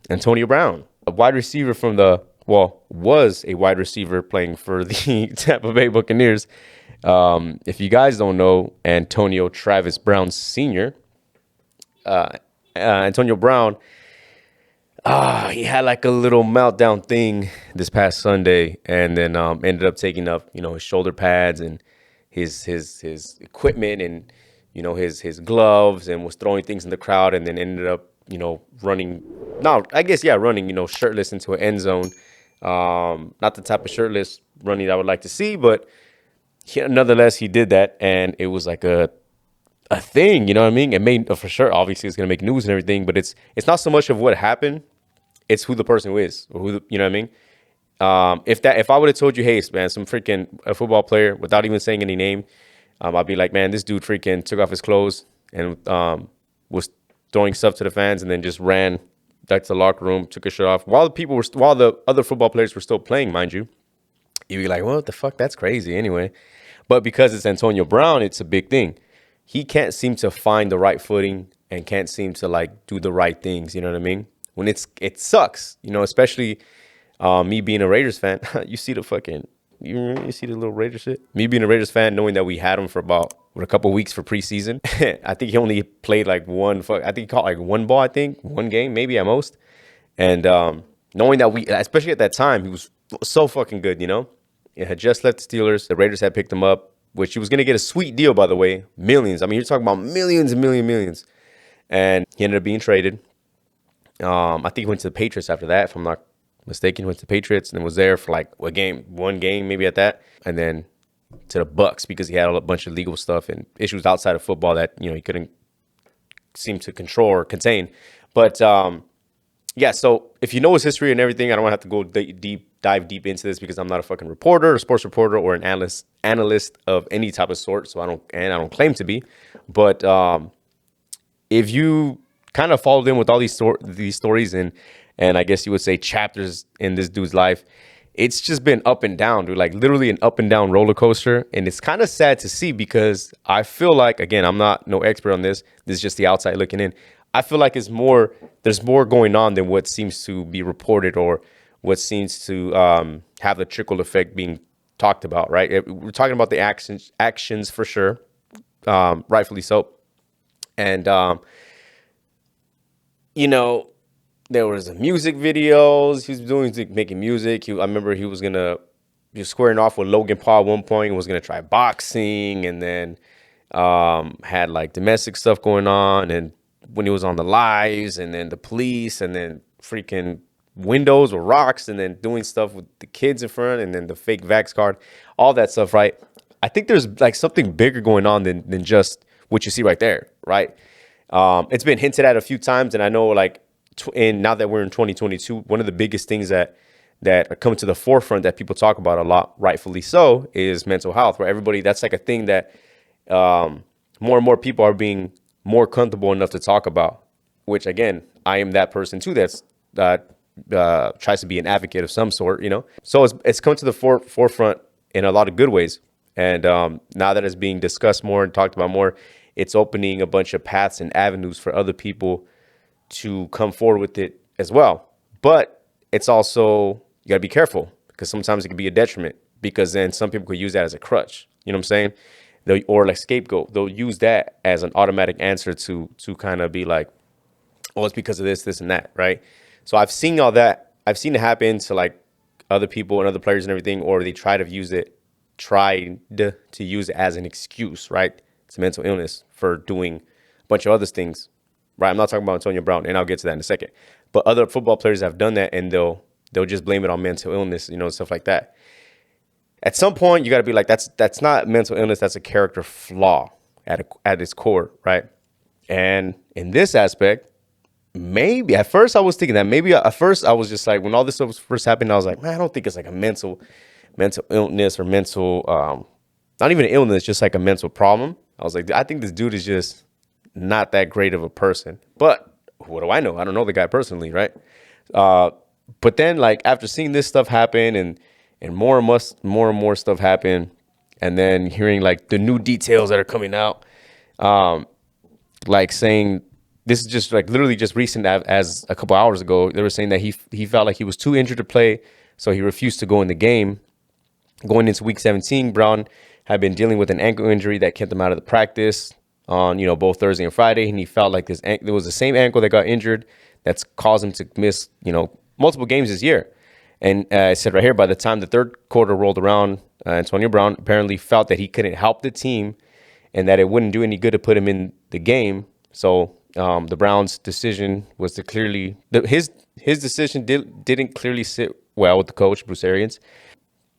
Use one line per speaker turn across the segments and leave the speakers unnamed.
Antonio Brown, a wide receiver was a wide receiver playing for the Tampa Bay Buccaneers. If you guys don't know, Antonio Travis Brown Sr., Antonio Brown, he had like a little meltdown thing this past Sunday, and then ended up taking up, his shoulder pads and his equipment and his gloves, and was throwing things in the crowd, and then ended up running. No, I guess running shirtless into an end zone. Not the type of shirtless running I would like to see, but nonetheless he did that, and it was like a thing. You know what I mean? It made for sure. Obviously, it's gonna make news and everything, but it's not so much of what happened. It's who the person is, or you know what I mean. If I would have told you, hey, man, some freaking a football player, without even saying any name, I'd be like, man, this dude freaking took off his clothes and was throwing stuff to the fans, and then just ran back to the locker room, took his shirt off while the other football players were still playing, mind you. You'd be like, well, what the fuck? That's crazy anyway. But because it's Antonio Brown, it's a big thing. He can't seem to find the right footing and can't seem to like do the right things. You know what I mean? When it sucks, especially me being a Raiders fan. You see the fucking, you see the little Raiders shit? Me being a Raiders fan, knowing that we had him for about a couple weeks for preseason. I think he only played like I think he caught like one ball, one game, maybe at most. And knowing that especially at that time, he was so fucking good, It had just left the Steelers. The Raiders had picked him up, which he was going to get a sweet deal, by the way. Millions. I mean, you're talking about millions and millions. And he ended up being traded. I think he went to the Patriots after that, if I'm not mistaken. He went to the Patriots and was there for like one game maybe at that. And then to the Bucks, because he had a bunch of legal stuff and issues outside of football that, he couldn't seem to control or contain. But yeah, so if you know his history and everything, I don't want to have to go dive deep into this, because I'm not a fucking reporter, a sports reporter, or an analyst of any type of sort. So I don't claim to be. But if you kind of followed in with all these stories and I guess you would say chapters in this dude's life, it's just been up and down, dude. Like literally an up and down roller coaster, and it's kind of sad to see, because I feel like, again, I'm not no expert on this. This is just the outside looking in. I feel like there's more going on than what seems to be reported, or what seems to have the trickle effect being talked about, right? We're talking about the actions for sure, rightfully so. And, there was music videos. He was making music. I remember he was squaring off with Logan Paul at one point and was going to try boxing, and then had like domestic stuff going on. And when he was on the lives, and then the police, and then freaking windows or rocks, and then doing stuff with the kids in front, and then the fake Vax card, all that stuff, right? I think there's like something bigger going on than just what you see right there, right? It's been hinted at a few times, and I know like, and now that we're in 2022, one of the biggest things that are coming to the forefront that people talk about a lot, rightfully so, is mental health, where everybody, that's like a thing that more and more people are being more comfortable enough to talk about, which again, I am that person too that tries to be an advocate of some sort, So it's come to the forefront in a lot of good ways. And now that it's being discussed more and talked about more, it's opening a bunch of paths and avenues for other people to come forward with it as well. But it's also, you got to be careful, because sometimes it can be a detriment, because then some people could use that as a crutch. You know what I'm saying? Or like scapegoat. They'll use that as an automatic answer to kind of be like, oh, it's because of this, and that, right? So I've seen all that. I've seen it happen to like other people and other players and everything, or they tried to use it as an excuse, right? It's a mental illness for doing a bunch of other things, right? I'm not talking about Antonio Brown, and I'll get to that in a second. But other football players have done that, and they'll just blame it on mental illness, stuff like that. At some point, you got to be like, that's not mental illness. That's a character flaw at its core, right? And in this aspect, maybe at first I was thinking that. Maybe at first I was just like, when all this stuff was first happening, I was like, man, I don't think it's like a mental illness, or mental, not even an illness, just like a mental problem. I was like, I think this dude is just not that great of a person. But what do I know? I don't know the guy personally, right? But then, like, after seeing this stuff happen and more and more stuff happen, and then hearing like the new details that are coming out, like saying this is just like literally just recent as a couple hours ago. They were saying that he felt like he was too injured to play, so he refused to go in the game. Going into week 17, Brown had been dealing with an ankle injury that kept him out of the practice on, both Thursday and Friday. And he felt like it was the same ankle that got injured that's caused him to miss, multiple games this year. And I said right here, by the time the third quarter rolled around, Antonio Brown apparently felt that he couldn't help the team and that it wouldn't do any good to put him in the game. So the Browns' decision was to his decision didn't clearly sit well with the coach, Bruce Arians.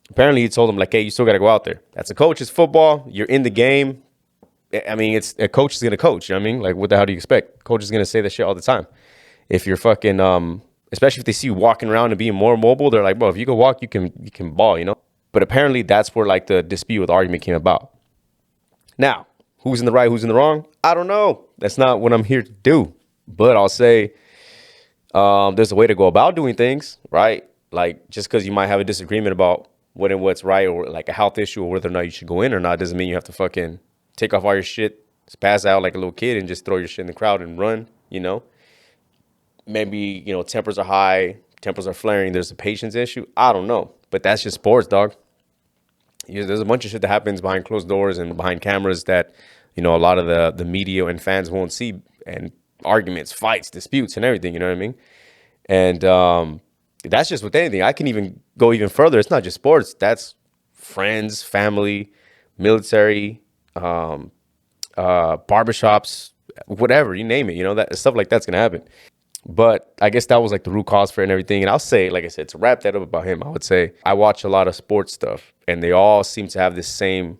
Apparently, he told him, like, hey, you still got to go out there. That's a coach. It's football. You're in the game. I mean, it's a coach is going to coach. You know what I mean? Like, what the hell do you expect? Coach is going to say that shit all the time. If you're fucking, especially if they see you walking around and being more mobile, they're like, bro, if you can walk, you can ball, But apparently, that's where, like, the dispute with argument came about. Now, who's in the right, who's in the wrong? I don't know. That's not what I'm here to do. But I'll say there's a way to go about doing things, right? Like, just because you might have a disagreement about what's right, or like a health issue, or whether or not you should go in or not, doesn't mean you have to fucking take off all your shit, pass out like a little kid and just throw your shit in the crowd and run, Maybe, tempers are high, tempers are flaring. There's a patience issue. I don't know. But that's just sports, dog. There's a bunch of shit that happens behind closed doors and behind cameras that, a lot of the media and fans won't see, and arguments, fights, disputes, and everything, you know what I mean? And that's just with anything. I can even go even further. It's not just sports. That's friends, family, military, barbershops, whatever, you name it. That stuff like that's going to happen. But I guess that was like the root cause for it and everything. And I'll say, like I said, to wrap that up about him, I would say I watch a lot of sports stuff, and they all seem to have this same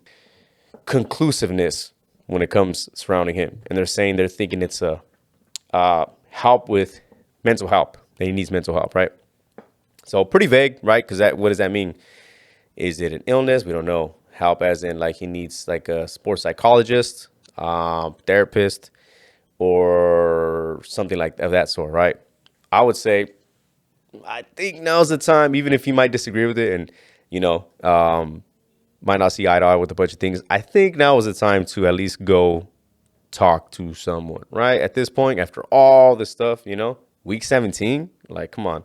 conclusiveness when it comes surrounding him. And they're thinking it's a help with mental help. That he needs mental help, right? So pretty vague, right? Because what does that mean? Is it an illness? We don't know. Help as in like he needs like a sports psychologist, therapist, or something like of that sort, right? I would say I think now's the time, even if you might disagree with it and, might not see eye to eye with a bunch of things. I think now is the time to at least go talk to someone, right? At this point, after all this stuff, week 17, like, come on.